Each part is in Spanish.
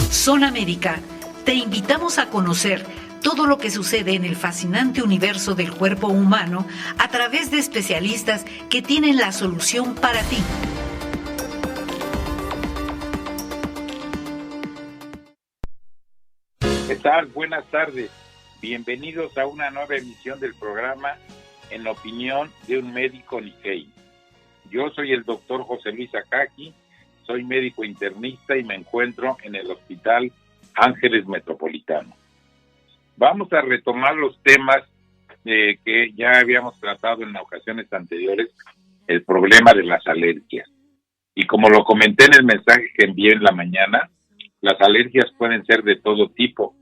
Zona Médica, te invitamos a conocer todo lo que sucede en el fascinante universo del cuerpo humano a través de especialistas que tienen la solución para ti. ¿Qué tal? Buenas tardes. Bienvenidos a una nueva emisión del programa En la opinión de un médico Nikkei. Yo soy el doctor José Luis Akaki, soy médico internista y me encuentro en el Hospital Ángeles Metropolitano. Vamos a retomar los temas que ya habíamos tratado en ocasiones anteriores, el problema de las alergias. Y como lo comenté en el mensaje que envié en la mañana, las alergias pueden ser de todo tipo.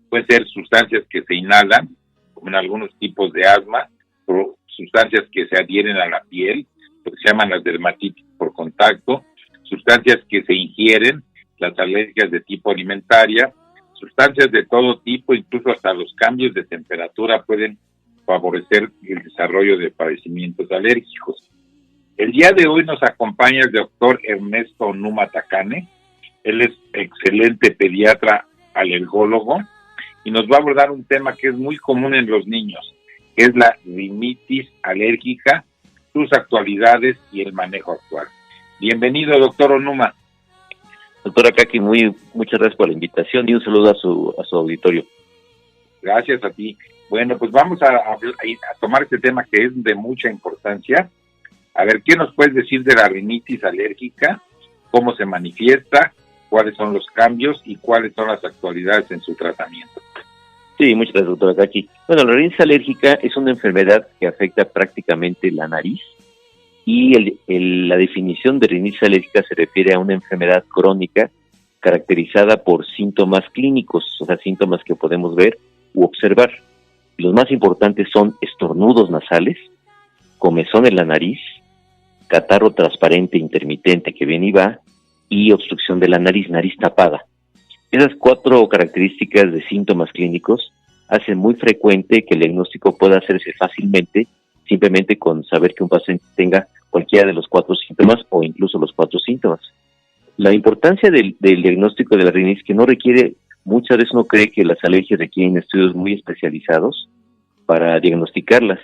Pueden ser sustancias que se inhalan, como en algunos tipos de asma, o sustancias que se adhieren a la piel, lo que se llaman las dermatitis por contacto, sustancias que se ingieren, las alergias de tipo alimentaria, sustancias de todo tipo, incluso hasta los cambios de temperatura pueden favorecer el desarrollo de padecimientos alérgicos. El día de hoy nos acompaña el doctor Ernesto Onuma Takane. Él es excelente pediatra alergólogo y nos va a abordar un tema que es muy común en los niños, que es la rinitis alérgica, sus actualidades y el manejo actual. Bienvenido, doctor Onuma. Doctor Akaki, muchas gracias por la invitación y un saludo a su auditorio. Gracias a ti. Bueno, pues vamos a tomar este tema que es de mucha importancia. A ver, ¿qué nos puedes decir de la rinitis alérgica? ¿Cómo se manifiesta? ¿Cuáles son los cambios? ¿Y cuáles son las actualidades en su tratamiento? Sí, muchas gracias, doctor Akaki. Bueno, la rinitis alérgica es una enfermedad que afecta prácticamente la nariz y la definición de rinitis alérgica se refiere a una enfermedad crónica caracterizada por síntomas clínicos, o sea, síntomas que podemos ver u observar. Los más importantes son estornudos nasales, comezón en la nariz, catarro transparente intermitente que viene y va, y obstrucción de la nariz tapada. Esas 4 características de síntomas clínicos hacen muy frecuente que el diagnóstico pueda hacerse fácilmente, simplemente con saber que un paciente tenga cualquiera de los 4 síntomas o incluso los 4 síntomas. La importancia del diagnóstico de la rinitis, que no requiere, muchas veces uno cree que las alergias requieren estudios muy especializados para diagnosticarlas.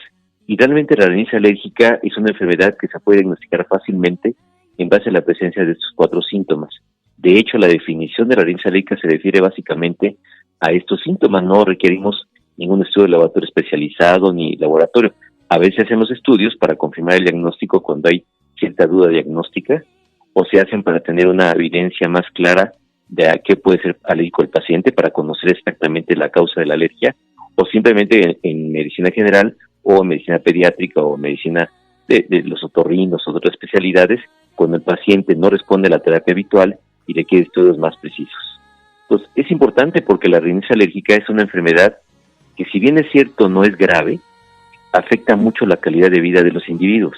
Y realmente la rinitis alérgica es una enfermedad que se puede diagnosticar fácilmente en base a la presencia de estos 4 síntomas. De hecho, la definición de la rinitis alérgica se refiere básicamente a estos síntomas. No requerimos ningún estudio de laboratorio especializado ni laboratorio. A veces hacen los estudios para confirmar el diagnóstico cuando hay cierta duda diagnóstica, o se hacen para tener una evidencia más clara de a qué puede ser alérgico el paciente para conocer exactamente la causa de la alergia, o simplemente en medicina general o en medicina pediátrica o medicina de los otorrinos o de otras especialidades, cuando el paciente no responde a la terapia habitual y requiere estudios más precisos. Entonces, es importante porque la rinitis alérgica es una enfermedad que, si bien es cierto no es grave, afecta mucho la calidad de vida de los individuos.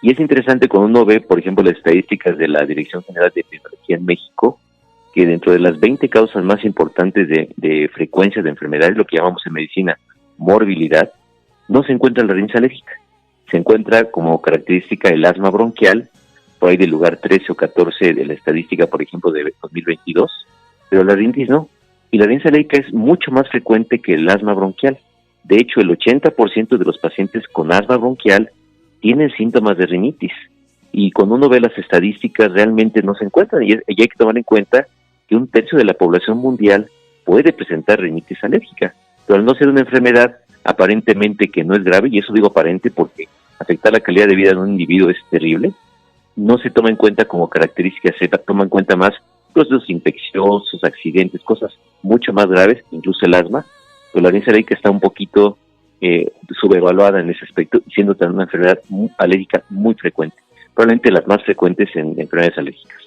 Y es interesante cuando uno ve, por ejemplo, las estadísticas de la Dirección General de Epidemiología en México, que dentro de las 20 causas más importantes de frecuencia de enfermedades, lo que llamamos en medicina morbilidad, no se encuentra la rinitis alérgica. Se encuentra como característica el asma bronquial, por ahí del lugar 13 o 14 de la estadística, por ejemplo, de 2022, pero la rinitis no. Y la rinitis alérgica es mucho más frecuente que el asma bronquial. De hecho, el 80% de los pacientes con asma bronquial tienen síntomas de rinitis. Y cuando uno ve las estadísticas, realmente no se encuentran. Y hay que tomar en cuenta que 1/3 de la población mundial puede presentar rinitis alérgica. Pero al no ser una enfermedad aparentemente que no es grave, y eso digo aparente porque afectar la calidad de vida de un individuo es terrible, no se toma en cuenta como características, se toma en cuenta más procesos infecciosos, accidentes, cosas mucho más graves, incluso el asma. Pero la rinitis alérgica está un poquito subevaluada en ese aspecto, siendo también una enfermedad alérgica muy frecuente, probablemente las más frecuentes en enfermedades alérgicas.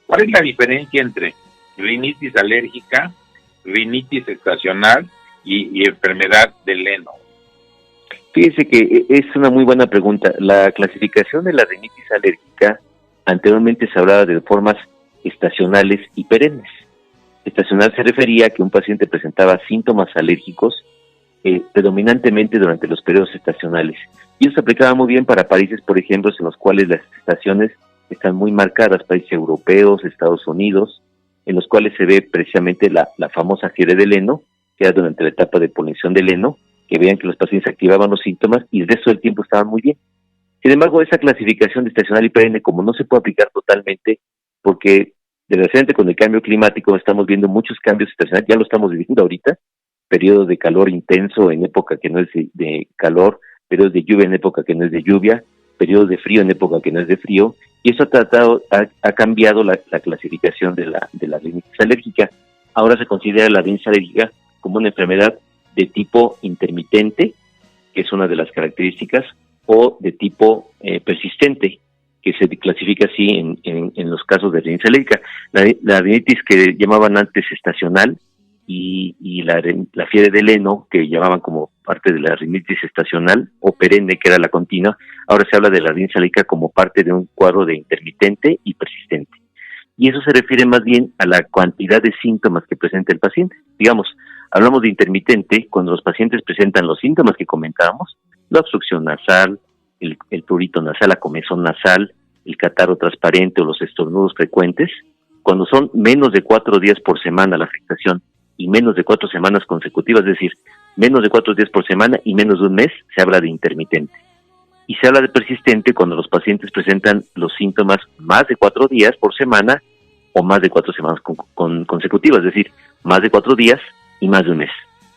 ¿Cuál es la diferencia entre rinitis alérgica, rinitis estacional y enfermedad de Leno? Fíjese que es una muy buena pregunta. La clasificación de la rinitis alérgica, anteriormente se hablaba de formas estacionales y perennes. Estacional se refería a que un paciente presentaba síntomas alérgicos predominantemente durante los periodos estacionales. Y eso se aplicaba muy bien para países, por ejemplo, en los cuales las estaciones están muy marcadas, países europeos, Estados Unidos, en los cuales se ve precisamente la famosa fiebre del heno, que era durante la etapa de polinización del heno, que veían que los pacientes activaban los síntomas y el resto del tiempo estaban muy bien. Sin embargo, esa clasificación de estacional y perenne, como no se puede aplicar totalmente, porque desgraciadamente con el cambio climático estamos viendo muchos cambios estacionales, ya lo estamos viviendo ahorita, periodos de calor intenso en época que no es de calor, periodos de lluvia en época que no es de lluvia, periodos de frío en época que no es de frío, y eso ha cambiado la clasificación de la rinitis alérgica. Ahora se considera la rinitis alérgica como una enfermedad de tipo intermitente, que es una de las características, o de tipo persistente, que se clasifica así en los casos de rinitis alérgica. La rinitis que llamaban antes estacional y la fiebre del heno, que llamaban como parte de la rinitis estacional o perenne, que era la continua, ahora se habla de la rinitis alérgica como parte de un cuadro de intermitente y persistente. Y eso se refiere más bien a la cantidad de síntomas que presenta el paciente. Digamos, hablamos de intermitente cuando los pacientes presentan los síntomas que comentábamos, la obstrucción nasal, el prurito nasal, la comezón nasal, el catarro transparente o los estornudos frecuentes. Cuando son menos de 4 días por semana la afectación y menos de 4 semanas consecutivas, es decir, menos de 4 días por semana y menos de un mes, se habla de intermitente. Y se habla de persistente cuando los pacientes presentan los síntomas más de 4 días por semana o más de 4 semanas consecutivas, es decir, más de 4 días y más de un mes.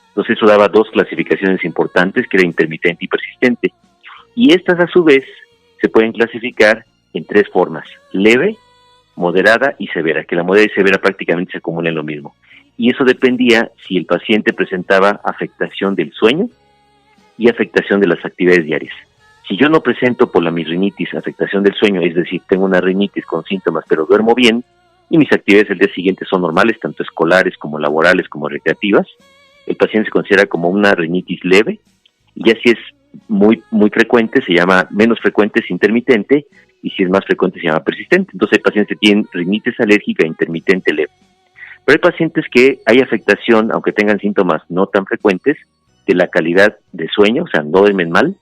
Entonces eso daba 2 clasificaciones importantes, que era intermitente y persistente. Y estas a su vez se pueden clasificar en 3 formas: leve, moderada y severa, que la moderada y severa prácticamente se acumulan en lo mismo. Y eso dependía si el paciente presentaba afectación del sueño y afectación de las actividades diarias. Si yo no presento por la mi rinitis afectación del sueño, es decir, tengo una rinitis con síntomas pero duermo bien y mis actividades el día siguiente son normales, tanto escolares como laborales como recreativas, el paciente se considera como una rinitis leve, y ya si es muy frecuente, se llama menos frecuente, es intermitente, y si es más frecuente se llama persistente. Entonces hay pacientes que tienen rinitis alérgica intermitente leve. Pero hay pacientes que hay afectación, aunque tengan síntomas no tan frecuentes, de la calidad de sueño, o sea, no duermen mal,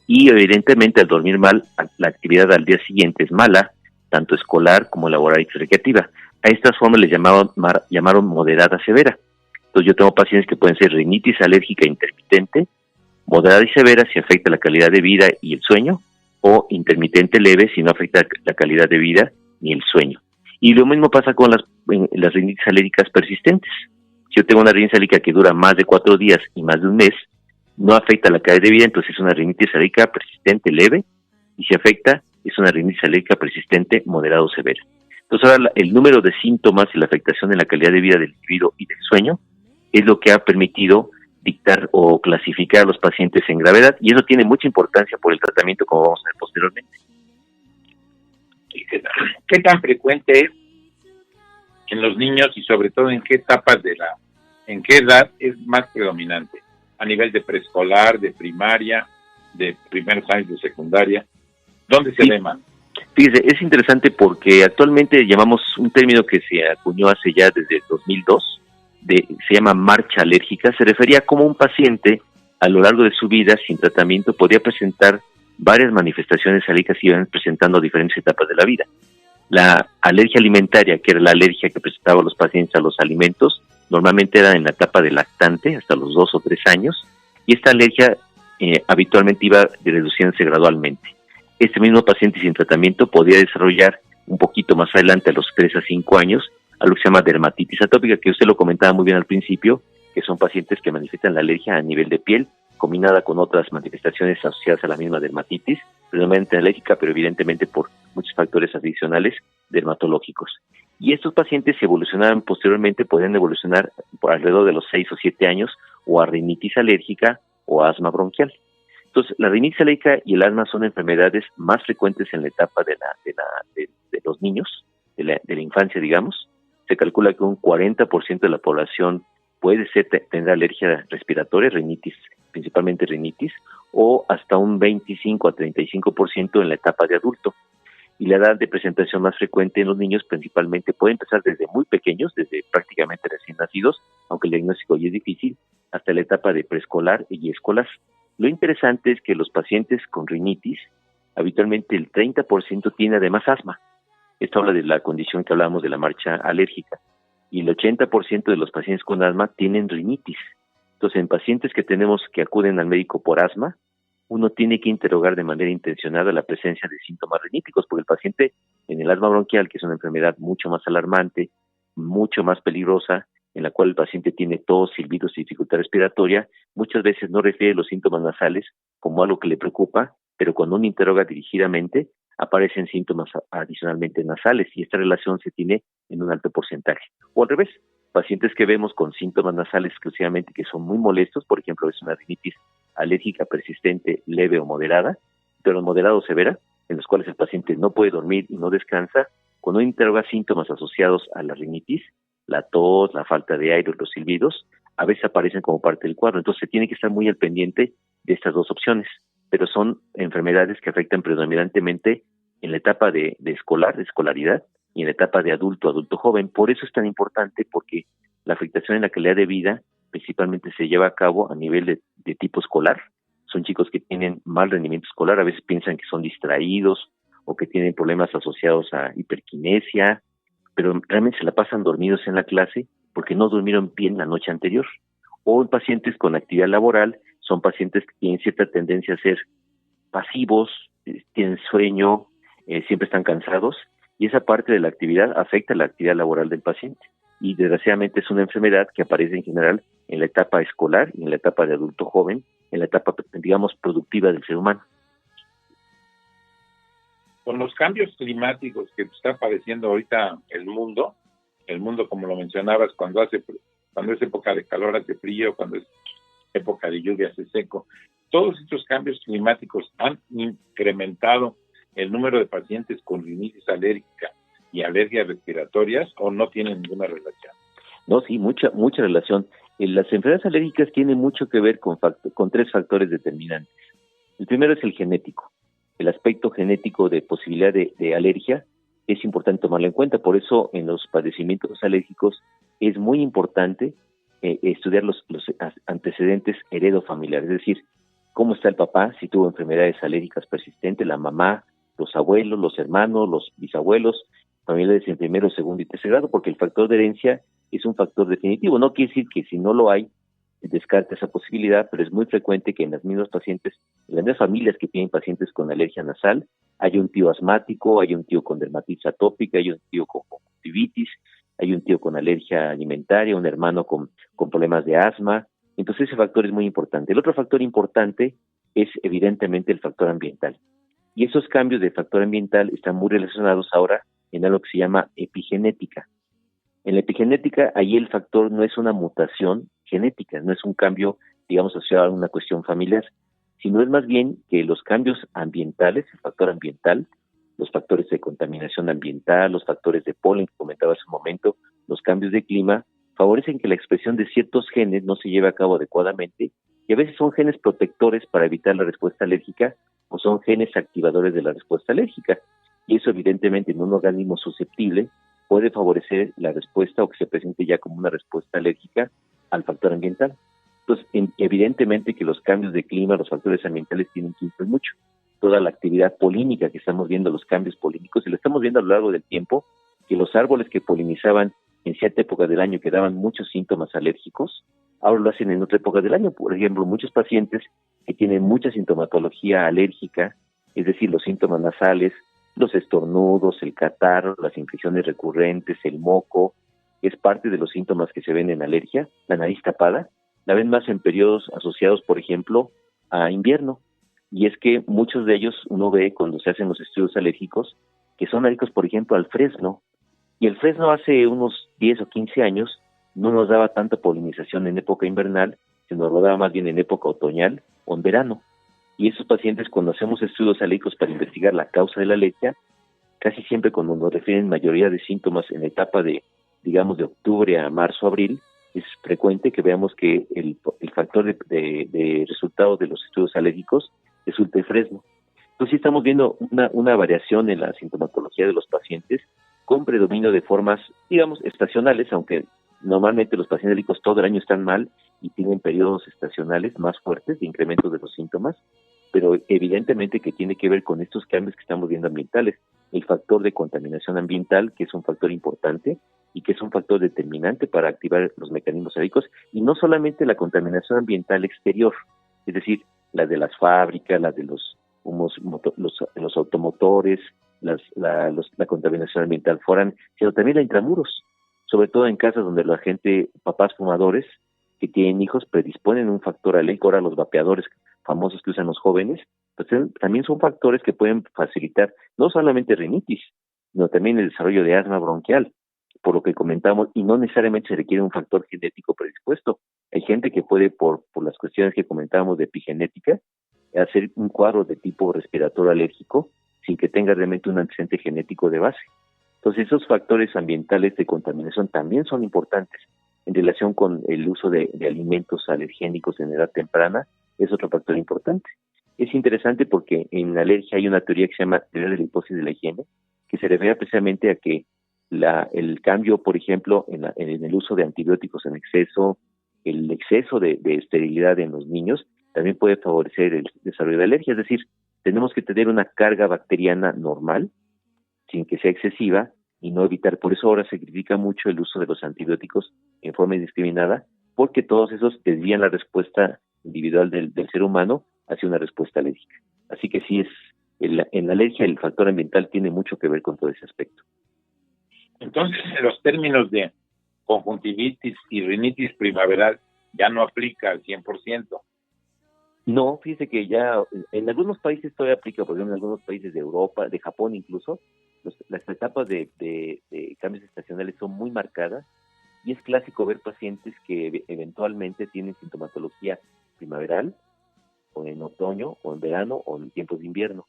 y evidentemente al dormir mal, la actividad al día siguiente es mala, tanto escolar como laboral y recreativa. A estas formas les llamaron moderada severa. Entonces yo tengo pacientes que pueden ser rinitis alérgica intermitente, moderada y severa si afecta la calidad de vida y el sueño, o intermitente leve si no afecta la calidad de vida ni el sueño. Y lo mismo pasa con las rinitis alérgicas persistentes. Si yo tengo una rinitis alérgica que dura más de 4 días y más de un mes, no afecta la calidad de vida, entonces es una rinitis alérgica persistente leve, y si afecta, es una rinitis alérgica persistente moderada o severa. Entonces ahora el número de síntomas y la afectación en la calidad de vida del individuo y del sueño es lo que ha permitido dictar o clasificar a los pacientes en gravedad, y eso tiene mucha importancia por el tratamiento, como vamos a ver posteriormente. ¿Qué tan frecuente es en los niños y sobre todo en qué etapas en qué edad es más predominante? A nivel de preescolar, de primaria, de primeros años de secundaria, ¿dónde se ve más? Fíjese, es interesante porque actualmente llamamos un término que se acuñó hace ya desde 2002, se llama marcha alérgica. Se refería a cómo un paciente a lo largo de su vida sin tratamiento podía presentar varias manifestaciones alérgicas y iban presentando a diferentes etapas de la vida. La alergia alimentaria, que era la alergia que presentaban los pacientes a los alimentos, normalmente era en la etapa de lactante, hasta los 2 o 3 años, y esta alergia habitualmente iba reduciéndose gradualmente. Este mismo paciente sin tratamiento podía desarrollar un poquito más adelante, a los 3 a 5 años, algo que se llama dermatitis atópica, que usted lo comentaba muy bien al principio, que son pacientes que manifiestan la alergia a nivel de piel, combinada con otras manifestaciones asociadas a la misma dermatitis, predominantemente alérgica, pero evidentemente por muchos factores adicionales dermatológicos. Y estos pacientes evolucionaban posteriormente, podían evolucionar por alrededor de los 6 o 7 años, o a rinitis alérgica o a asma bronquial. Entonces, la rinitis alérgica y el asma son enfermedades más frecuentes en la etapa de los niños, de la infancia, digamos. Se calcula que un 40% de la población puede tener alergia respiratoria, rinitis, principalmente rinitis, o hasta un 25 a 35% en la etapa de adulto. Y la edad de presentación más frecuente en los niños principalmente puede empezar desde muy pequeños, desde prácticamente recién nacidos, aunque el diagnóstico ya es difícil, hasta la etapa de preescolar y escolar. Lo interesante es que los pacientes con rinitis, habitualmente el 30% tiene además asma. Esto habla de la condición que hablábamos de la marcha alérgica. y el 80% de los pacientes con asma tienen rinitis. Entonces, en pacientes que acuden al médico por asma, uno tiene que interrogar de manera intencionada la presencia de síntomas riníticos, porque el paciente en el asma bronquial, que es una enfermedad mucho más alarmante, mucho más peligrosa, en la cual el paciente tiene tos, silbidos y dificultad respiratoria, muchas veces no refiere los síntomas nasales como algo que le preocupa, pero cuando uno interroga dirigidamente, aparecen síntomas adicionalmente nasales, y esta relación se tiene en un alto porcentaje. O al revés, pacientes que vemos con síntomas nasales exclusivamente que son muy molestos, por ejemplo, es una rinitis alérgica persistente, leve o moderada, pero moderada o severa, en los cuales el paciente no puede dormir y no descansa, cuando uno interroga síntomas asociados a la rinitis, la tos, la falta de aire, los silbidos, a veces aparecen como parte del cuadro. Entonces se tiene que estar muy al pendiente de estas dos opciones, pero son enfermedades que afectan predominantemente en la etapa de escolaridad, y en la etapa de adulto joven. Por eso es tan importante, porque la afectación en la calidad de vida principalmente se lleva a cabo a nivel de tipo escolar. Son chicos que tienen mal rendimiento escolar, a veces piensan que son distraídos o que tienen problemas asociados a hiperquinesia, pero realmente se la pasan dormidos en la clase porque no durmieron bien la noche anterior. O en pacientes con actividad laboral, son pacientes que tienen cierta tendencia a ser pasivos, tienen sueño, siempre están cansados, y esa parte de la actividad afecta la actividad laboral del paciente. Y desgraciadamente es una enfermedad que aparece en general en la etapa escolar y en la etapa de adulto joven, en la etapa, digamos, productiva del ser humano. Con los cambios climáticos que está padeciendo ahorita el mundo como lo mencionabas, cuando es época de calor hace frío, cuando es época de lluvia hace seco, todos estos cambios climáticos han incrementado el número de pacientes con rinitis alérgica y alergias respiratorias, o no tienen ninguna relación. No, sí, mucha relación. Las enfermedades alérgicas tienen mucho que ver con tres factores determinantes. El primero es el genético. El aspecto genético de posibilidad de alergia es importante tomarlo en cuenta. Por eso, en los padecimientos alérgicos es muy importante estudiar los antecedentes heredofamiliares, es decir, cómo está el papá, si tuvo enfermedades alérgicas persistentes, la mamá, los abuelos, los hermanos, los bisabuelos, familiares en primero, segundo y tercer grado, porque el factor de herencia es un factor definitivo. No quiere decir que si no lo hay, descarta esa posibilidad, pero es muy frecuente que en las mismas pacientes, en las mismas familias que tienen pacientes con alergia nasal, hay un tío asmático, hay un tío con dermatitis atópica, hay un tío con conjuntivitis, hay un tío con alergia alimentaria, un hermano con problemas de asma. Entonces ese factor es muy importante. El otro factor importante es evidentemente el factor ambiental. Y esos cambios de factor ambiental están muy relacionados ahora en algo que se llama epigenética. En la epigenética, ahí el factor no es una mutación genética, no es un cambio, digamos, asociado a una cuestión familiar, sino es más bien que los cambios ambientales, el factor ambiental, los factores de contaminación ambiental, los factores de polen que comentaba hace un momento, los cambios de clima, favorecen que la expresión de ciertos genes no se lleve a cabo adecuadamente, y a veces son genes protectores para evitar la respuesta alérgica, o son genes activadores de la respuesta alérgica, y eso evidentemente en un organismo susceptible puede favorecer la respuesta o que se presente ya como una respuesta alérgica al factor ambiental. Entonces, evidentemente que los cambios de clima, los factores ambientales tienen que influir mucho. Toda la actividad polínica que estamos viendo, los cambios polínicos, y lo estamos viendo a lo largo del tiempo, que los árboles que polinizaban en cierta época del año que daban muchos síntomas alérgicos, ahora lo hacen en otra época del año. Por ejemplo, muchos pacientes que tienen mucha sintomatología alérgica, es decir, los síntomas nasales, los estornudos, el catarro, las infecciones recurrentes, el moco, es parte de los síntomas que se ven en alergia. La nariz tapada la ven más en periodos asociados, por ejemplo, a invierno. Y es que muchos de ellos uno ve cuando se hacen los estudios alérgicos que son alérgicos, por ejemplo, al fresno. Y el fresno hace unos 10 o 15 años no nos daba tanta polinización en época invernal, sino lo daba más bien en época otoñal o en verano. Y esos pacientes, cuando hacemos estudios alérgicos para investigar la causa de la alergia, casi siempre cuando nos refieren mayoría de síntomas en la etapa de, digamos, de octubre a marzo, abril, es frecuente que veamos que el factor de resultado de los estudios alérgicos resulta el fresno. Entonces estamos viendo una variación en la sintomatología de los pacientes con predominio de formas, digamos, estacionales, aunque normalmente los pacientes alérgicos todo el año están mal y tienen periodos estacionales más fuertes de incremento de los síntomas, pero evidentemente que tiene que ver con estos cambios que estamos viendo ambientales. El factor de contaminación ambiental, que es un factor importante, y que es un factor determinante para activar los mecanismos alérgicos, y no solamente la contaminación ambiental exterior, es decir, la de las fábricas, la de los humos, los automotores, la contaminación ambiental foránea, sino también la intramuros, sobre todo en casas donde la gente, papás fumadores que tienen hijos, predisponen un factor alérgico. Ahora los vapeadores famosos que usan los jóvenes, pues también son factores que pueden facilitar no solamente rinitis, sino también el desarrollo de asma bronquial, por lo que comentamos, y no necesariamente se requiere un factor genético predispuesto. Hay gente que puede, por las cuestiones que comentábamos de epigenética, hacer un cuadro de tipo respiratorio alérgico sin que tenga realmente un antecedente genético de base. Entonces, esos factores ambientales de contaminación también son importantes en relación con el uso de alimentos alergénicos en edad temprana. Es otro factor importante. Es interesante porque en la alergia hay una teoría que se llama teoría de la hipótesis de la higiene, que se refiere precisamente a que el cambio, por ejemplo, en el uso de antibióticos en exceso, el exceso de esterilidad en los niños, también puede favorecer el desarrollo de alergia. Es decir, tenemos que tener una carga bacteriana normal, sin que sea excesiva, y no evitar. Por eso ahora se critica mucho el uso de los antibióticos en forma indiscriminada, porque todos esos desvían la respuesta individual del ser humano hacia una respuesta alérgica. Así que sí, en la alergia el factor ambiental tiene mucho que ver con todo ese aspecto. Entonces, en los términos de conjuntivitis y rinitis primaveral ya no aplica al 100%. No, fíjese que ya en algunos países todavía aplica, por ejemplo, en algunos países de Europa, de Japón incluso, las etapas de cambios estacionales son muy marcadas, y es clásico ver pacientes que eventualmente tienen sintomatología primaveral, o en otoño, o en verano, o en tiempos de invierno.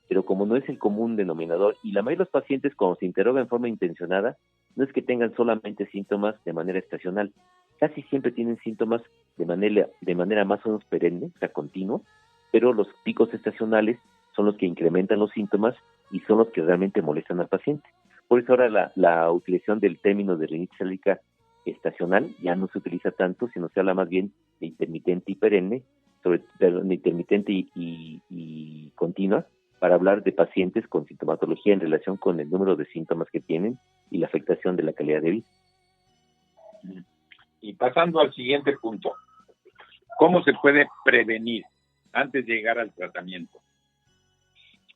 Pero como no es el común denominador, y la mayoría de los pacientes cuando se interroga en forma intencionada, no es que tengan solamente síntomas de manera estacional, casi siempre tienen síntomas de manera más o menos perenne, o sea, continua, pero los picos estacionales son los que incrementan los síntomas y son los que realmente molestan al paciente. Por eso ahora la utilización del término de rinitis alérgica estacional ya no se utiliza tanto, sino se habla más bien de intermitente y perenne, de intermitente y continua, para hablar de pacientes con sintomatología en relación con el número de síntomas que tienen y la afectación de la calidad de vida. Y pasando al siguiente punto, ¿cómo se puede prevenir antes de llegar al tratamiento?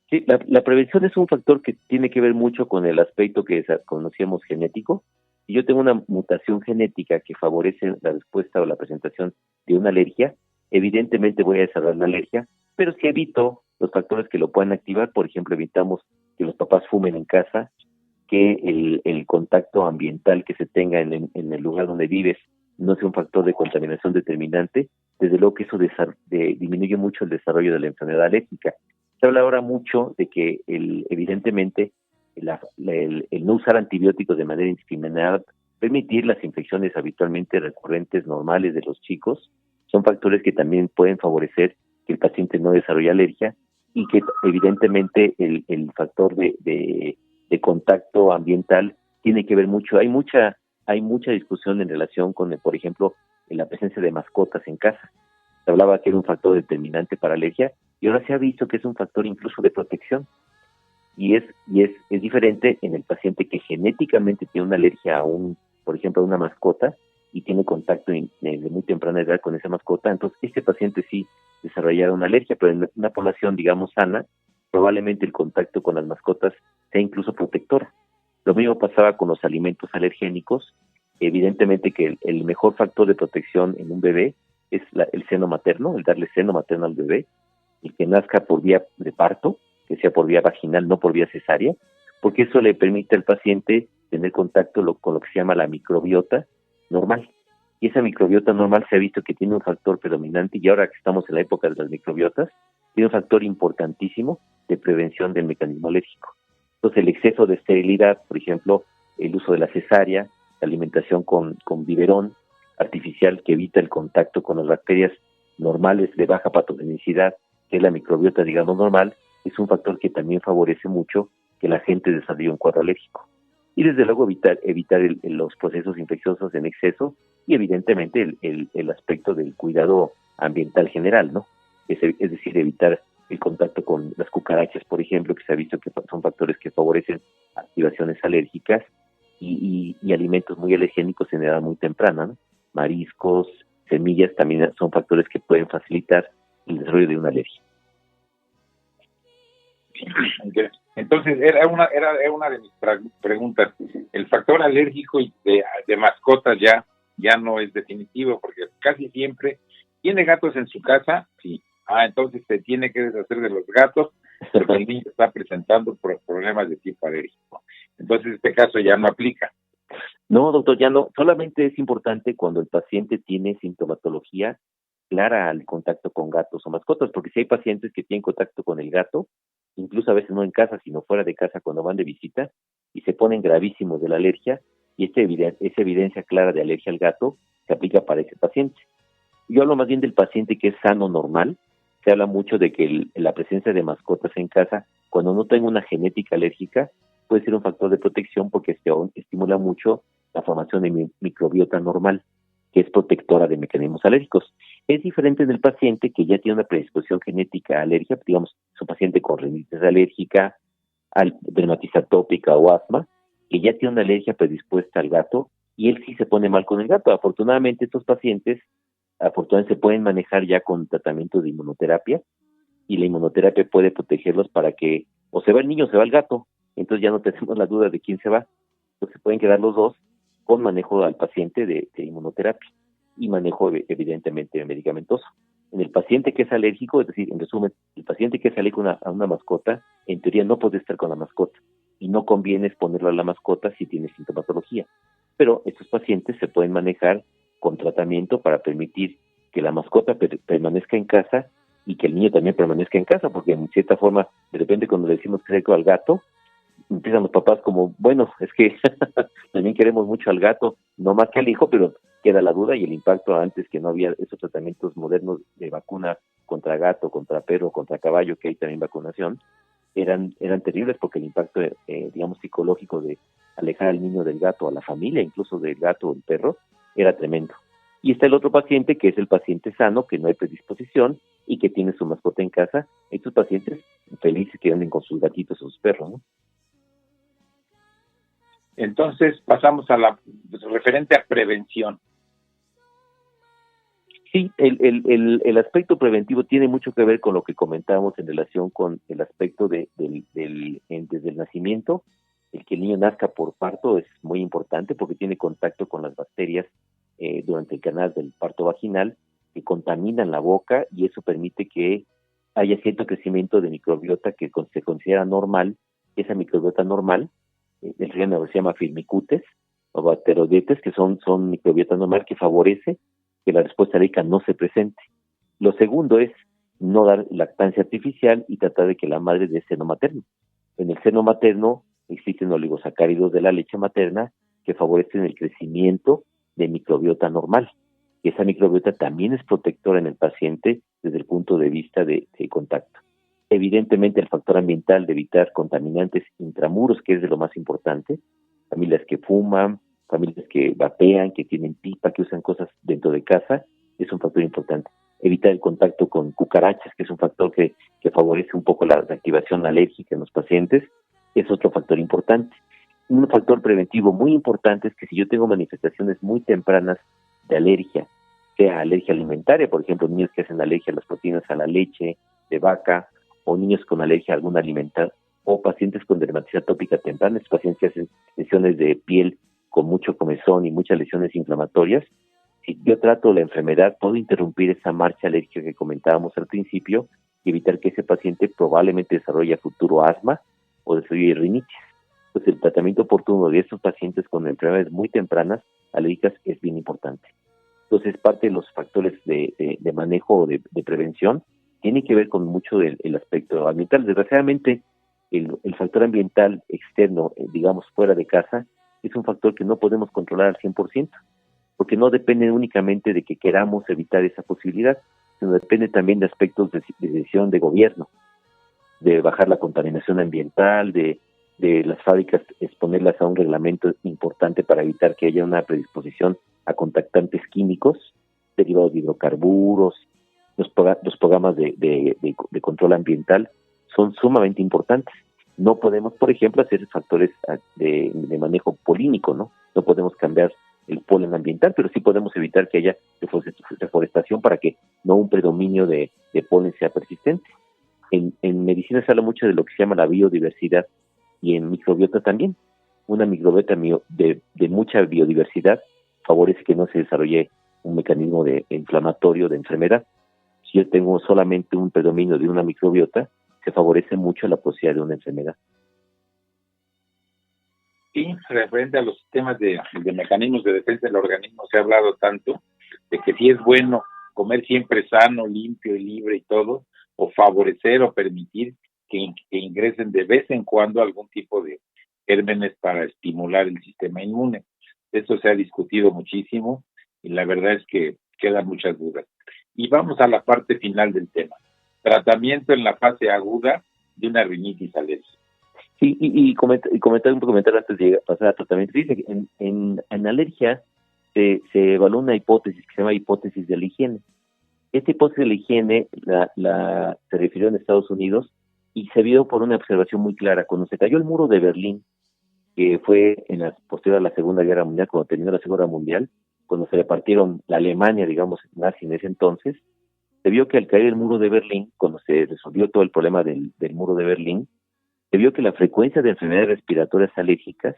Sí, la prevención es un factor que tiene que ver mucho con el aspecto que conocíamos genético. Si yo tengo una mutación genética que favorece la respuesta o la presentación de una alergia, evidentemente voy a desarrollar la alergia, pero si evito los factores que lo puedan activar, por ejemplo, evitamos que los papás fumen en casa, que el contacto ambiental que se tenga en el lugar donde vives no sea un factor de contaminación determinante, desde luego que eso disminuye mucho el desarrollo de la enfermedad alérgica. Se habla ahora mucho de que evidentemente el no usar antibióticos de manera indiscriminada, permitir las infecciones habitualmente recurrentes normales de los chicos, son factores que también pueden favorecer que el paciente no desarrolle alergia, y que evidentemente el factor de contacto ambiental tiene que ver mucho. Hay mucha discusión en relación con, por ejemplo, en la presencia de mascotas en casa. Se hablaba que era un factor determinante para alergia, y ahora se ha visto que es un factor incluso de protección. Y es diferente en el paciente que genéticamente tiene una alergia por ejemplo, a una mascota, y tiene contacto desde muy temprana edad con esa mascota. Entonces, este paciente sí desarrollará una alergia, pero en una población, digamos, sana, probablemente el contacto con las mascotas sea incluso protector. Lo mismo pasaba con los alimentos alergénicos. Evidentemente que el mejor factor de protección en un bebé es el seno materno, el darle seno materno al bebé, y que nazca por vía de parto, que sea por vía vaginal, no por vía cesárea, porque eso le permite al paciente tener contacto con lo que se llama la microbiota normal. Y esa microbiota normal se ha visto que tiene un factor predominante, y ahora que estamos en la época de las microbiotas, tiene un factor importantísimo de prevención del mecanismo alérgico. Entonces, el exceso de esterilidad, por ejemplo, el uso de la cesárea, la alimentación con biberón artificial que evita el contacto con las bacterias normales de baja patogenicidad, que es la microbiota, digamos, normal, es un factor que también favorece mucho que la gente desarrolle un cuadro alérgico. Y desde luego evitar los procesos infecciosos en exceso, y evidentemente el aspecto del cuidado ambiental general, ¿no? Es decir, evitar el contacto con las cucarachas, por ejemplo, que se ha visto que son factores que favorecen activaciones alérgicas, y alimentos muy alergénicos en edad muy temprana, ¿no? Mariscos, semillas también son factores que pueden facilitar el desarrollo de una alergia. Entonces, era una de mis preguntas. El factor alérgico de mascotas ya no es definitivo, porque casi siempre tiene gatos en su casa, sí. Entonces se tiene que deshacer de los gatos porque el niño está presentando problemas de tipo alérgico. Entonces, este caso ya no aplica. No, doctor, ya no. Solamente es importante cuando el paciente tiene sintomatología clara al contacto con gatos o mascotas, porque si hay pacientes que tienen contacto con el gato, incluso a veces no en casa, sino fuera de casa cuando van de visita, y se ponen gravísimos de la alergia, y esa evidencia clara de alergia al gato se aplica para ese paciente. Yo hablo más bien del paciente que es sano, normal. Se habla mucho de que la presencia de mascotas en casa, cuando no tenga una genética alérgica, puede ser un factor de protección porque estimula mucho la formación de microbiota normal, que es protectora de mecanismos alérgicos. Es diferente del paciente que ya tiene una predisposición genética a alergia, digamos, es un paciente con rinitis alérgica, dermatitis atópica o asma, que ya tiene una alergia predispuesta al gato, y él sí se pone mal con el gato. Afortunadamente, estos pacientes se pueden manejar ya con tratamiento de inmunoterapia, y la inmunoterapia puede protegerlos para que o se va el niño o se va el gato, entonces ya no tenemos la duda de quién se va. Entonces se pueden quedar los dos con manejo al paciente de inmunoterapia y manejo evidentemente medicamentoso. En el paciente que es alérgico, es decir, en resumen, el paciente que es alérgico a una mascota, en teoría no puede estar con la mascota y no conviene exponerlo a la mascota si tiene sintomatología. Pero estos pacientes se pueden manejar con tratamiento para permitir que la mascota permanezca en casa y que el niño también permanezca en casa, porque en cierta forma, de repente cuando le decimos que se al gato, empiezan los papás como, bueno, es que también queremos mucho al gato, no más que al hijo, pero queda la duda y el impacto antes que no había esos tratamientos modernos de vacuna contra gato, contra perro, contra caballo, que hay también vacunación, eran terribles porque el impacto, digamos, psicológico de alejar al niño del gato, a la familia incluso del gato o el perro, era tremendo. Y está el otro paciente, que es el paciente sano, que no hay predisposición y que tiene su mascota en casa. Estos pacientes felices que anden con sus gatitos o sus perros, ¿no? Entonces pasamos a referente a prevención. Sí, el aspecto preventivo tiene mucho que ver con lo que comentábamos en relación con el aspecto desde el nacimiento. El que el niño nazca por parto es muy importante porque tiene contacto con las bacterias durante el canal del parto vaginal que contaminan la boca, y eso permite que haya cierto crecimiento de microbiota que se considera normal. Esa microbiota normal, el género se llama Firmicutes o Bacteroidetes, que son microbiota normal que favorece que la respuesta alérgica no se presente. Lo segundo es no dar lactancia artificial y tratar de que la madre dé seno materno. En el seno materno existen oligosacáridos de la leche materna que favorecen el crecimiento de microbiota normal. Esa microbiota también es protectora en el paciente desde el punto de vista de contacto. Evidentemente el factor ambiental de evitar contaminantes intramuros, que es de lo más importante, familias que fuman, familias que vapean, que tienen pipa, que usan cosas dentro de casa, es un factor importante. Evitar el contacto con cucarachas, que es un factor que favorece un poco la reactivación alérgica en los pacientes, es otro factor importante. Un factor preventivo muy importante es que si yo tengo manifestaciones muy tempranas de alergia, sea alergia alimentaria, por ejemplo, niños que hacen alergia a las proteínas, a la leche de vaca, o niños con alergia a alguna alimentaria, o pacientes con dermatitis atópica temprana, estos pacientes que hacen lesiones de piel con mucho comezón y muchas lesiones inflamatorias. Si yo trato la enfermedad, puedo interrumpir esa marcha alérgica que comentábamos al principio y evitar que ese paciente probablemente desarrolle a futuro asma o desarrolle rinitis. Entonces, el tratamiento oportuno de estos pacientes con enfermedades muy tempranas alérgicas es bien importante. Entonces, parte de los factores de manejo o de prevención tiene que ver con mucho el aspecto ambiental. Desgraciadamente, el factor ambiental externo, digamos, fuera de casa, es un factor que no podemos controlar al 100%, porque no depende únicamente de que queramos evitar esa posibilidad, sino depende también de aspectos de decisión de gobierno, de bajar la contaminación ambiental, de las fábricas exponerlas a un reglamento importante para evitar que haya una predisposición a contactantes químicos derivados de hidrocarburos. Los programas de control ambiental son sumamente importantes. No podemos, por ejemplo, hacer factores de manejo polínico, ¿no? No podemos cambiar el polen ambiental, pero sí podemos evitar que haya deforestación para que no un predominio de polen sea persistente. En medicina se habla mucho de lo que se llama la biodiversidad y en microbiota también. Una microbiota de mucha biodiversidad favorece que no se desarrolle un mecanismo de inflamatorio de enfermedad. Si yo tengo solamente un predominio de una microbiota, se favorece mucho la posibilidad de una enfermedad. Sí, referente a los sistemas de mecanismos de defensa del organismo, se ha hablado tanto de que sí es bueno comer siempre sano, limpio y libre y todo, o favorecer o permitir que ingresen de vez en cuando algún tipo de gérmenes para estimular el sistema inmune. Esto se ha discutido muchísimo y la verdad es que quedan muchas dudas. Y vamos a la parte final del tema. Tratamiento en la fase aguda de una rinitis alérgica. Sí, y comentar un comentario antes de pasar a tratamiento. Dice que en alergia se evalúa una hipótesis que se llama hipótesis de la higiene. Esta hipótesis de la higiene se refirió en Estados Unidos y se vio por una observación muy clara. Cuando se cayó el muro de Berlín, que fue posterior a la Segunda Guerra Mundial, cuando terminó la Segunda Guerra Mundial, cuando se repartieron la Alemania, digamos, nazi en ese entonces, se vio que al caer el muro de Berlín, cuando se resolvió todo el problema del muro de Berlín, se vio que la frecuencia de enfermedades respiratorias alérgicas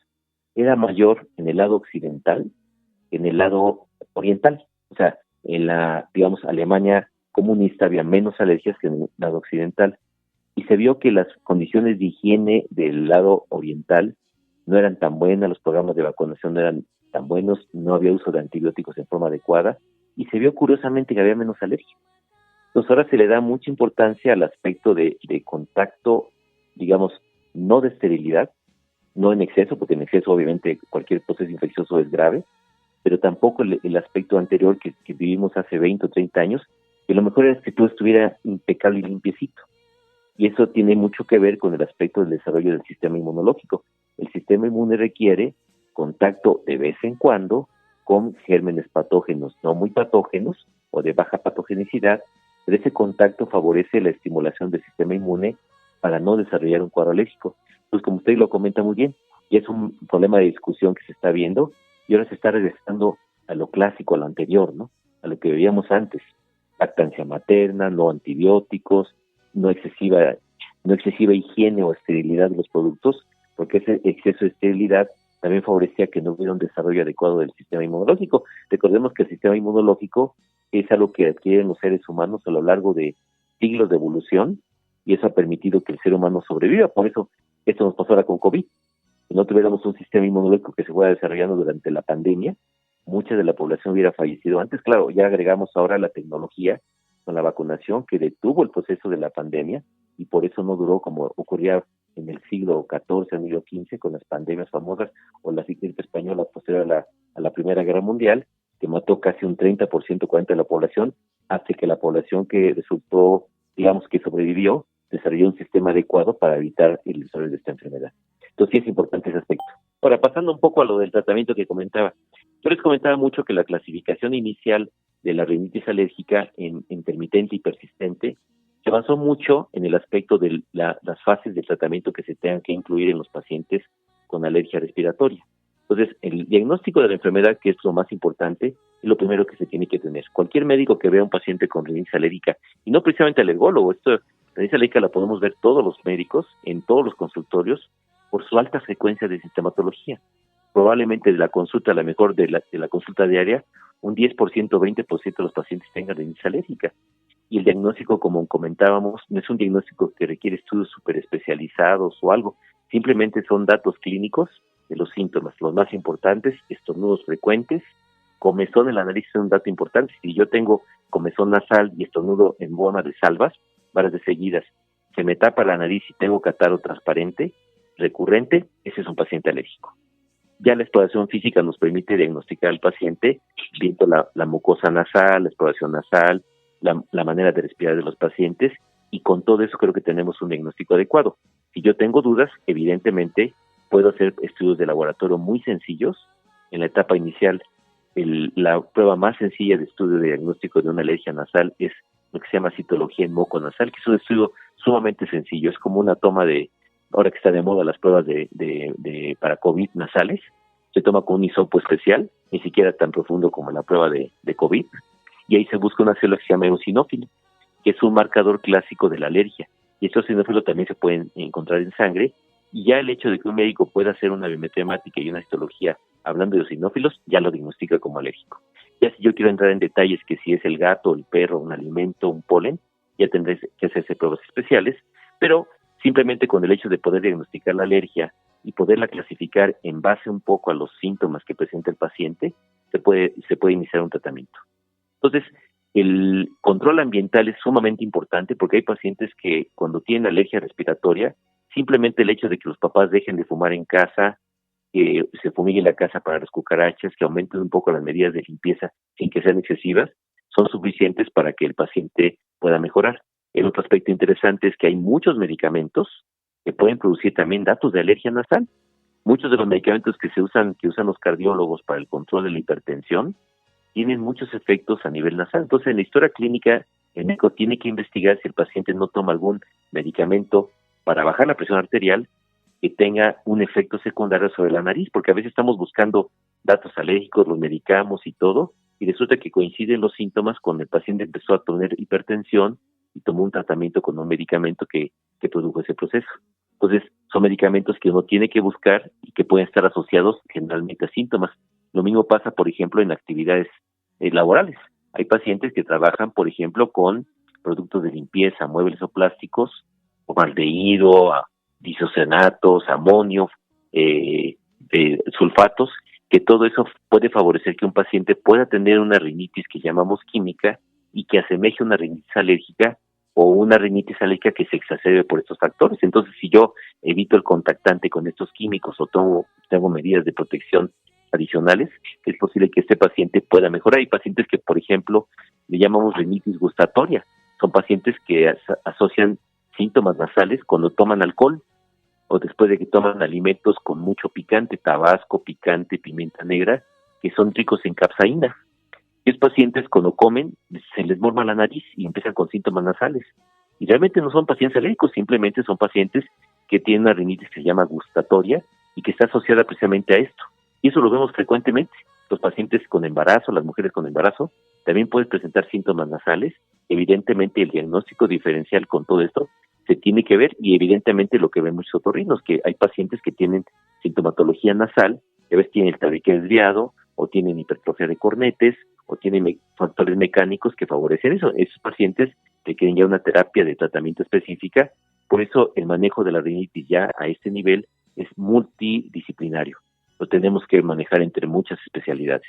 era mayor en el lado occidental que en el lado oriental. O sea, en la, digamos, Alemania comunista había menos alergias que en el lado occidental. Y se vio que las condiciones de higiene del lado oriental no eran tan buenas, los programas de vacunación no eran tan buenos, no había uso de antibióticos en forma adecuada, y se vio curiosamente que había menos alergia. Entonces ahora se le da mucha importancia al aspecto de contacto, digamos, no de esterilidad, no en exceso, porque en exceso obviamente cualquier proceso infeccioso es grave, pero tampoco el aspecto anterior que vivimos hace 20 o 30 años, que lo mejor es que todo estuviera impecable y limpiecito. Y eso tiene mucho que ver con el aspecto del desarrollo del sistema inmunológico. El sistema inmune requiere contacto de vez en cuando con gérmenes patógenos, no muy patógenos o de baja patogenicidad, pero ese contacto favorece la estimulación del sistema inmune para no desarrollar un cuadro alérgico. Pues como usted lo comenta muy bien, y es un problema de discusión que se está viendo, y ahora se está regresando a lo clásico, a lo anterior, ¿no? A lo que veíamos antes, lactancia materna, no antibióticos, no excesiva higiene o esterilidad de los productos, porque ese exceso de esterilidad también favorecía que no hubiera un desarrollo adecuado del sistema inmunológico. Recordemos que el sistema inmunológico es algo que adquieren los seres humanos a lo largo de siglos de evolución, y eso ha permitido que el ser humano sobreviva. Por eso esto nos pasó ahora con COVID. Si no tuviéramos un sistema inmunológico que se fuera desarrollando durante la pandemia, mucha de la población hubiera fallecido antes. Claro, ya agregamos ahora la tecnología con la vacunación que detuvo el proceso de la pandemia, y por eso no duró como ocurría en el siglo XIV, siglo XV, con las pandemias famosas, o la gripe española posterior a la Primera Guerra Mundial, que mató casi un 30%, 40% de la población, hasta que la población que resultó, digamos, que sobrevivió, desarrolló un sistema adecuado para evitar el desarrollo de esta enfermedad. Entonces sí es importante ese aspecto. Ahora, pasando un poco a lo del tratamiento que comentaba, yo les comentaba mucho que la clasificación inicial de la rinitis alérgica en intermitente y persistente se basó mucho en el aspecto de las fases de tratamiento que se tengan que incluir en los pacientes con alergia respiratoria. Entonces, el diagnóstico de la enfermedad, que es lo más importante, es lo primero que se tiene que tener. Cualquier médico que vea a un paciente con rinitis alérgica, y no precisamente alergólogo, la rinitis alérgica la podemos ver todos los médicos, en todos los consultorios, por su alta frecuencia de sintomatología. Probablemente de la consulta, a lo mejor de la consulta diaria, un 10%, 20% de los pacientes tengan rinitis alérgica. Y el diagnóstico, como comentábamos, no es un diagnóstico que requiere estudios súper especializados o algo, simplemente son datos clínicos de los síntomas. Los más importantes: estornudos frecuentes, comezón en la nariz es un dato importante. Si yo tengo comezón nasal y estornudo en forma de salvas, varias de seguidas, se me tapa la nariz y tengo catarro transparente, recurrente, ese es un paciente alérgico. Ya la exploración física nos permite diagnosticar al paciente viendo la mucosa nasal, la exploración nasal, la manera de respirar de los pacientes, y con todo eso creo que tenemos un diagnóstico adecuado. Si yo tengo dudas, evidentemente puedo hacer estudios de laboratorio muy sencillos. En la etapa inicial, la prueba más sencilla de estudio de diagnóstico de una alergia nasal es lo que se llama citología en moco nasal, que es un estudio sumamente sencillo. Es como una toma de ahora que está de moda las pruebas para COVID nasales, se toma con un hisopo especial, ni siquiera tan profundo como la prueba de COVID, y ahí se busca una célula que se llama eosinófilo, que es un marcador clásico de la alergia. Y estos eosinófilos también se pueden encontrar en sangre, y ya el hecho de que un médico pueda hacer una biometría hemática y una histología hablando de eosinófilos, ya lo diagnostica como alérgico. Ya si yo quiero entrar en detalles que si es el gato, el perro, un alimento, un polen, ya tendré que hacerse pruebas especiales, pero simplemente con el hecho de poder diagnosticar la alergia y poderla clasificar en base un poco a los síntomas que presenta el paciente, se puede iniciar un tratamiento. Entonces, el control ambiental es sumamente importante porque hay pacientes que cuando tienen alergia respiratoria, simplemente el hecho de que los papás dejen de fumar en casa, que se fumigue la casa para las cucarachas, que aumenten un poco las medidas de limpieza sin que sean excesivas, son suficientes para que el paciente pueda mejorar. El otro aspecto interesante es que hay muchos medicamentos que pueden producir también datos de alergia nasal. Muchos de los medicamentos que usan los cardiólogos para el control de la hipertensión tienen muchos efectos a nivel nasal. Entonces, en la historia clínica, el médico tiene que investigar si el paciente no toma algún medicamento para bajar la presión arterial que tenga un efecto secundario sobre la nariz, porque a veces estamos buscando datos alérgicos, los medicamos y todo, y resulta que coinciden los síntomas cuando el paciente empezó a tener hipertensión y tomó un tratamiento con un medicamento que produjo ese proceso. Entonces, son medicamentos que uno tiene que buscar y que pueden estar asociados generalmente a síntomas. Lo mismo pasa, por ejemplo, en actividades laborales. Hay pacientes que trabajan, por ejemplo, con productos de limpieza, muebles o plásticos, formaldehído, diisoceanatos, amonio, sulfatos, que todo eso puede favorecer que un paciente pueda tener una rinitis que llamamos química y que asemeje una rinitis alérgica o una rinitis alérgica que se exacerbe por estos factores. Entonces, si yo evito el contactante con estos químicos o tengo medidas de protección adicionales, es posible que este paciente pueda mejorar. Hay pacientes que, por ejemplo, le llamamos rinitis gustatoria. Son pacientes que asocian síntomas nasales cuando toman alcohol o después de que toman alimentos con mucho picante, tabasco, picante, pimienta negra, que son ricos en capsaína. Y los pacientes cuando comen se les morma la nariz y empiezan con síntomas nasales. Y realmente no son pacientes alérgicos, simplemente son pacientes que tienen una rinitis que se llama gustatoria y que está asociada precisamente a esto. Y eso lo vemos frecuentemente. Los pacientes con embarazo, las mujeres con embarazo, también pueden presentar síntomas nasales. Evidentemente el diagnóstico diferencial con todo esto se tiene que ver, y evidentemente lo que ven muchos otorrinos, que hay pacientes que tienen sintomatología nasal, que a veces tienen el tabique desviado, o tienen hipertrofia de cornetes, o tienen factores mecánicos que favorecen eso. Esos pacientes requieren ya una terapia de tratamiento específica. Por eso el manejo de la rinitis ya a este nivel es multidisciplinario. Lo tenemos que manejar entre muchas especialidades.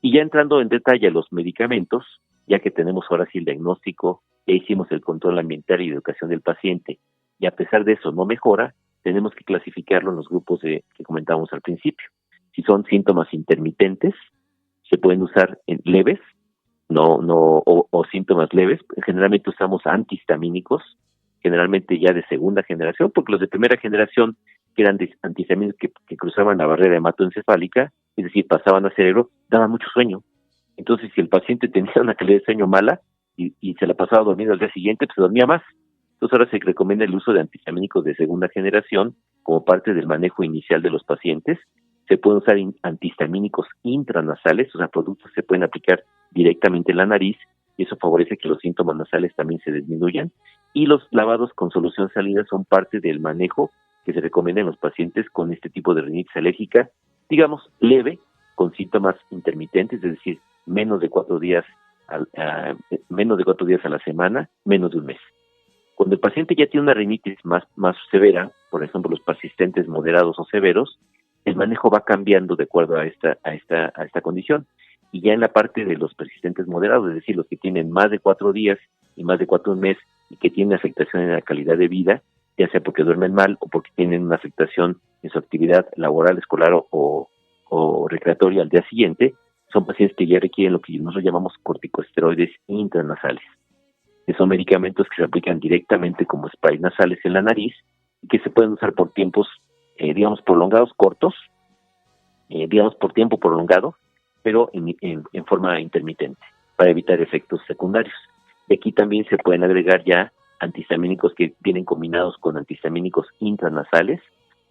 Y ya entrando en detalle a los medicamentos, ya que tenemos ahora sí el diagnóstico, ya hicimos el control ambiental y educación del paciente, y a pesar de eso no mejora, tenemos que clasificarlo en los grupos que comentábamos al principio. Si son síntomas intermitentes, se pueden usar en leves, o síntomas leves. Generalmente usamos antihistamínicos, generalmente ya de segunda generación, porque los de primera generación, que eran antihistamínicos que cruzaban la barrera hematoencefálica, es decir, pasaban al cerebro, daban mucho sueño. Entonces, si el paciente tenía una calidad de sueño mala y se la pasaba dormido al día siguiente, pues se dormía más. Entonces, ahora se recomienda el uso de antihistamínicos de segunda generación como parte del manejo inicial de los pacientes. Se pueden usar antihistamínicos intranasales, o sea, productos que se pueden aplicar directamente en la nariz, y eso favorece que los síntomas nasales también se disminuyan. Y los lavados con solución salina son parte del manejo que se recomienda en los pacientes con este tipo de rinitis alérgica, digamos, leve, con síntomas intermitentes, es decir, menos de 4 días a la semana, menos de un mes. Cuando el paciente ya tiene una rinitis más severa, por ejemplo, los persistentes moderados o severos, el manejo va cambiando de acuerdo a esta condición. Y ya en la parte de los persistentes moderados, es decir, los que tienen más de 4 días y más de 4 meses y que tienen afectación en la calidad de vida, ya sea porque duermen mal o porque tienen una afectación en su actividad laboral, escolar o recreatoria al día siguiente, son pacientes que ya requieren lo que nosotros llamamos corticosteroides intranasales, que son medicamentos que se aplican directamente como sprays nasales en la nariz y que se pueden usar por tiempos, prolongados, cortos, por tiempo prolongado, pero en forma intermitente, para evitar efectos secundarios. Y aquí también se pueden agregar ya antihistamínicos que vienen combinados con antihistamínicos intranasales,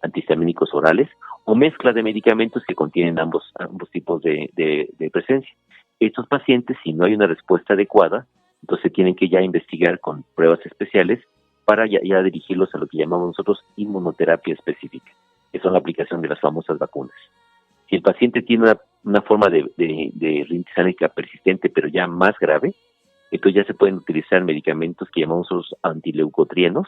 antihistamínicos orales, o mezcla de medicamentos que contienen ambos tipos de presencia. Estos pacientes, si no hay una respuesta adecuada, entonces tienen que ya investigar con pruebas especiales para ya dirigirlos a lo que llamamos nosotros inmunoterapia específica, que son la aplicación de las famosas vacunas. Si el paciente tiene una forma de rinitis alérgica persistente, pero ya más grave, entonces ya se pueden utilizar medicamentos que llamamos los antileucotrienos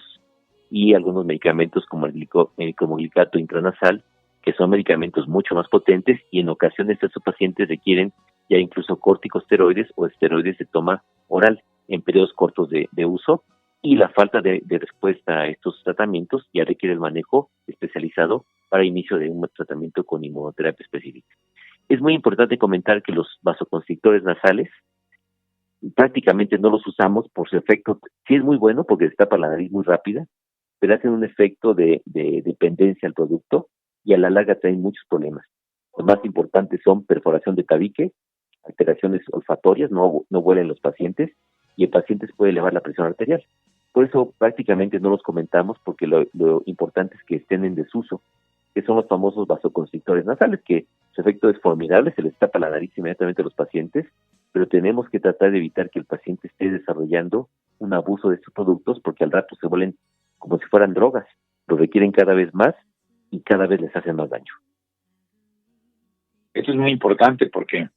y algunos medicamentos como el glicato intranasal, que son medicamentos mucho más potentes, y en ocasiones estos pacientes requieren ya incluso corticosteroides o esteroides de toma oral en periodos cortos de uso, y la falta de respuesta a estos tratamientos ya requiere el manejo especializado para inicio de un tratamiento con inmunoterapia específica. Es muy importante comentar que los vasoconstrictores nasales prácticamente no los usamos por su efecto. Sí es muy bueno porque destapa la nariz muy rápida, pero hacen un efecto de dependencia al producto y a la larga traen muchos problemas. Los más importantes son perforación de tabique, alteraciones olfatorias, no huelen los pacientes, y el paciente se puede elevar la presión arterial. Por eso prácticamente no los comentamos, porque lo importante es que estén en desuso, que son los famosos vasoconstrictores nasales, que su efecto es formidable, se les tapa la nariz inmediatamente a los pacientes, pero tenemos que tratar de evitar que el paciente esté desarrollando un abuso de estos productos, porque al rato se vuelven como si fueran drogas, lo requieren cada vez más y cada vez les hacen más daño. Eso es muy importante porque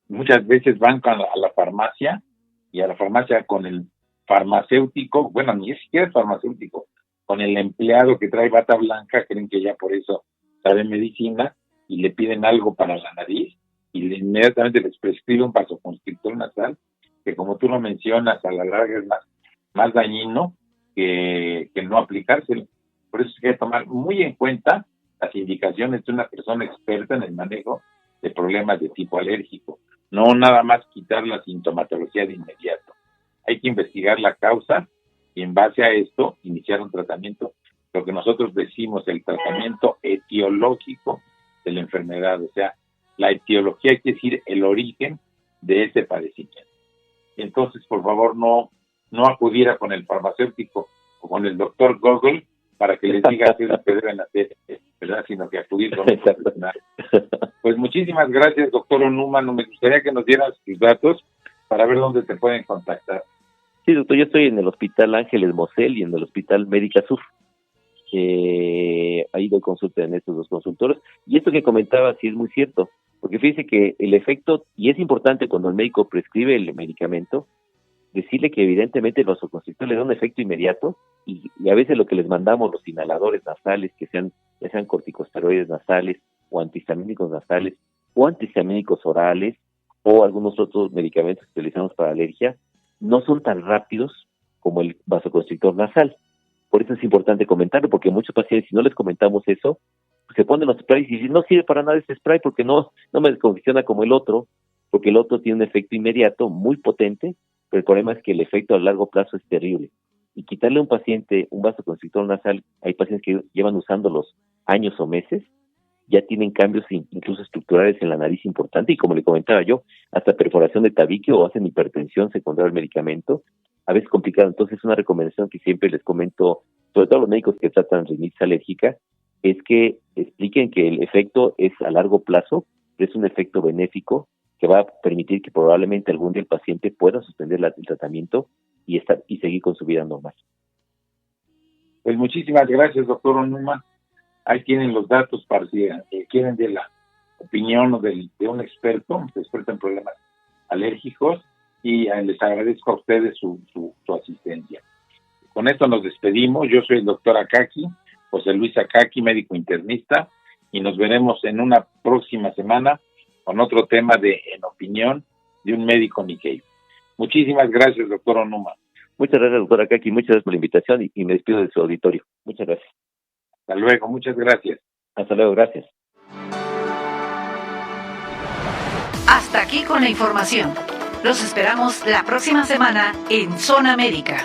muchas veces van a la farmacia, y a la farmacia con el farmacéutico, bueno, ni siquiera es farmacéutico, con el empleado que trae bata blanca, creen que ya por eso sabe medicina, y le piden algo para la nariz, y inmediatamente les prescribe un vasoconstrictor nasal, que como tú lo mencionas, a la larga es más dañino que no aplicárselo. Por eso hay que tomar muy en cuenta las indicaciones de una persona experta en el manejo de problemas de tipo alérgico. No nada más quitar la sintomatología de inmediato. Hay que investigar la causa y en base a esto iniciar un tratamiento, lo que nosotros decimos el tratamiento etiológico de la enfermedad. O sea, la etiología quiere decir el origen de ese padecimiento. Entonces, por favor, no acudiera con el farmacéutico o con el doctor Google para que les diga qué es lo que deben hacer, ¿verdad? Sino que acudir con un profesional. Pues muchísimas gracias, doctor Onuma. Me gustaría que nos dieras tus datos para ver dónde te pueden contactar. Sí, doctor, yo estoy en el Hospital Ángeles Mosel y en el Hospital Médica Sur. Ahí doy consulta en estos dos consultorios. Y esto que comentaba sí es muy cierto, porque fíjese que el efecto, y es importante cuando el médico prescribe el medicamento, decirle que evidentemente el vasoconstrictor le da un efecto inmediato, y a veces lo que les mandamos, los inhaladores nasales, que sean corticosteroides nasales o antihistamínicos nasales o antihistamínicos orales o algunos otros medicamentos que utilizamos para alergia, no son tan rápidos como el vasoconstrictor nasal. Por eso es importante comentarlo, porque muchos pacientes, si no les comentamos eso, pues se ponen los sprays y dicen, no sirve para nada este spray porque no me descongestiona como el otro, porque el otro tiene un efecto inmediato muy potente, pero el problema es que el efecto a largo plazo es terrible. Y quitarle a un paciente un vasoconstrictor nasal, hay pacientes que llevan usándolos años o meses, ya tienen cambios incluso estructurales en la nariz importante, y como le comentaba yo, hasta perforación de tabique o hacen hipertensión secundaria al medicamento, a veces complicado. Entonces, una recomendación que siempre les comento, sobre todo a los médicos que tratan rinitis alérgica, es que expliquen que el efecto es a largo plazo, pero es un efecto benéfico que va a permitir que probablemente algún día el paciente pueda suspender el tratamiento y seguir con su vida normal. Pues muchísimas gracias, doctor Onuma. Ahí tienen los datos para si quieren de la opinión de un experto en problemas alérgicos, y les agradezco a ustedes su asistencia. Con esto nos despedimos. Yo soy el doctor Akaki, José Luis Akaki, médico internista, y nos veremos en una próxima semana con otro tema en opinión de un médico Nikkei. Muchísimas gracias, doctor Onuma. Muchas gracias, doctor Akaki, muchas gracias por la invitación y me despido de su auditorio. Muchas gracias. Hasta luego, muchas gracias. Hasta luego, gracias. Hasta aquí con la información. Los esperamos la próxima semana en Zona Médica.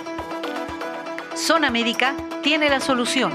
Zona Médica tiene la solución.